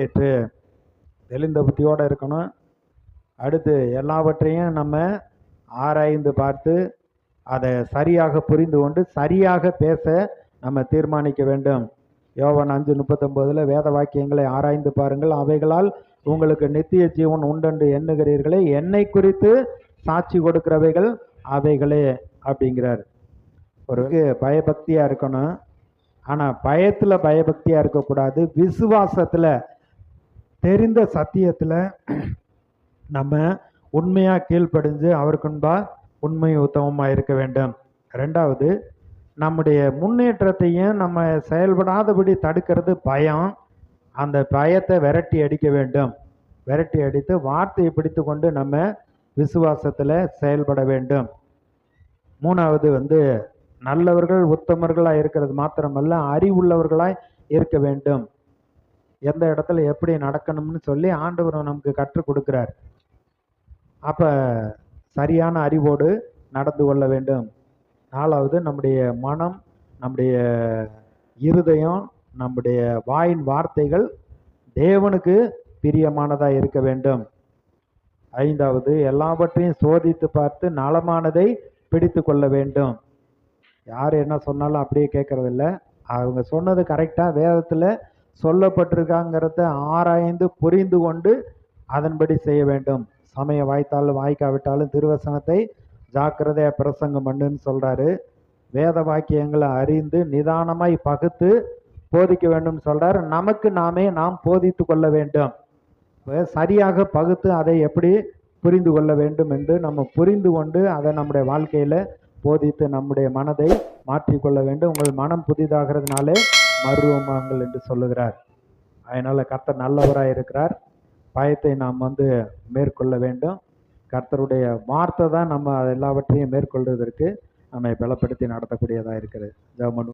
ஏற்று தெளிந்த புத்தியோடு இருக்கணும். அடுத்து எல்லாவற்றையும் நம்ம ஆராய்ந்து பார்த்து அதை சரியாக புரிந்து கொண்டு சரியாக பேச நம்ம தீர்மானிக்க வேண்டும். யோவான் 5:39 வேத வாக்கியங்களை ஆராய்ந்து பாருங்கள், அவைகளால் உங்களுக்கு நித்திய ஜீவன் உண்டென்று எண்ணுகிறீர்களே, என்னை குறித்து சாட்சி கொடுக்கிறவைகள் அவைகளே அப்படிங்கிறார். ஒரு பயபக்தியா இருக்கணும். ஆனா பயத்துல பயபக்தியா இருக்கக்கூடாது. விசுவாசத்துல தெரிந்த சத்தியத்துல நம்ம உண்மையா கீழ்ப்படிஞ்சு அவருக்குன்பா உண்மை உத்தமமா இருக்க வேண்டும். ரெண்டாவது, நம்முடைய முன்னேற்றத்தையும் நம்ம செயல்படாதபடி தடுக்கிறது பயம். அந்த பயத்தை விரட்டி அடிக்க வேண்டும். விரட்டி அடித்து வார்த்தையை பிடித்து கொண்டு நம்ம விசுவாசத்துல செயல்பட வேண்டும். மூணாவது நல்லவர்கள் உத்தமர்களாக இருக்கிறது மாத்திரமல்ல, அறிவுள்ளவர்களாய் இருக்க வேண்டும். எந்த இடத்துல எப்படி நடக்கணும்னு சொல்லி ஆண்டவர் நமக்கு கற்றுக் கொடுக்கிறார். அப்ப சரியான அறிவோடு நடந்து கொள்ள வேண்டும். நாலாவது, நம்முடைய மனம், நம்முடைய இருதயம், நம்முடைய வாயின் வார்த்தைகள் தேவனுக்கு பிரியமானதா இருக்க வேண்டும். ஐந்தாவது, எல்லாவற்றையும் சோதித்து பார்த்து நலமானதை பிடித்து கொள்ள வேண்டும். யார் என்ன சொன்னாலும் அப்படியே கேட்கறதில்ல. அவங்க சொன்னது கரெக்டாக வேதத்தில் சொல்லப்பட்டிருக்காங்கிறத ஆராய்ந்து புரிந்து கொண்டு அதன்படி செய்ய வேண்டும். சமய வாய்த்தாலும் வாய்க்காவிட்டாலும் திருவசனத்தை ஜாக்கிரதையா பிரசங்கம் பண்ணுன்னு சொல்றாரு. வேத வாக்கியங்களை அறிந்து நிதானமாய் பகுத்து போதிக்க வேண்டும் சொல்றாரு. நமக்கு நாம் போதித்து கொள்ள வேண்டும். சரியாக பகுத்து அதை எப்படி புரிந்து கொள்ள வேண்டும் என்று நம்ம புரிந்து கொண்டு அதை நம்முடைய வாழ்க்கையில போதித்து நம்முடைய மனதை மாற்றிக்கொள்ள வேண்டும். உங்கள் மனம் புதிதாகிறதுனாலே மறுரூபமாங்கள் என்று சொல்லுகிறார். அதனால கர்த்தர் நல்லவராக இருக்கிறார். பயத்தை நாம் மேற்கொள்ள வேண்டும். கர்த்தருடைய வார்த்தை தான் நம்ம எல்லாவற்றையும் மேற்கொள்வதற்கு நம்மை பலப்படுத்தி நடத்தக்கூடியதாக இருக்கிறது. ஜெபம்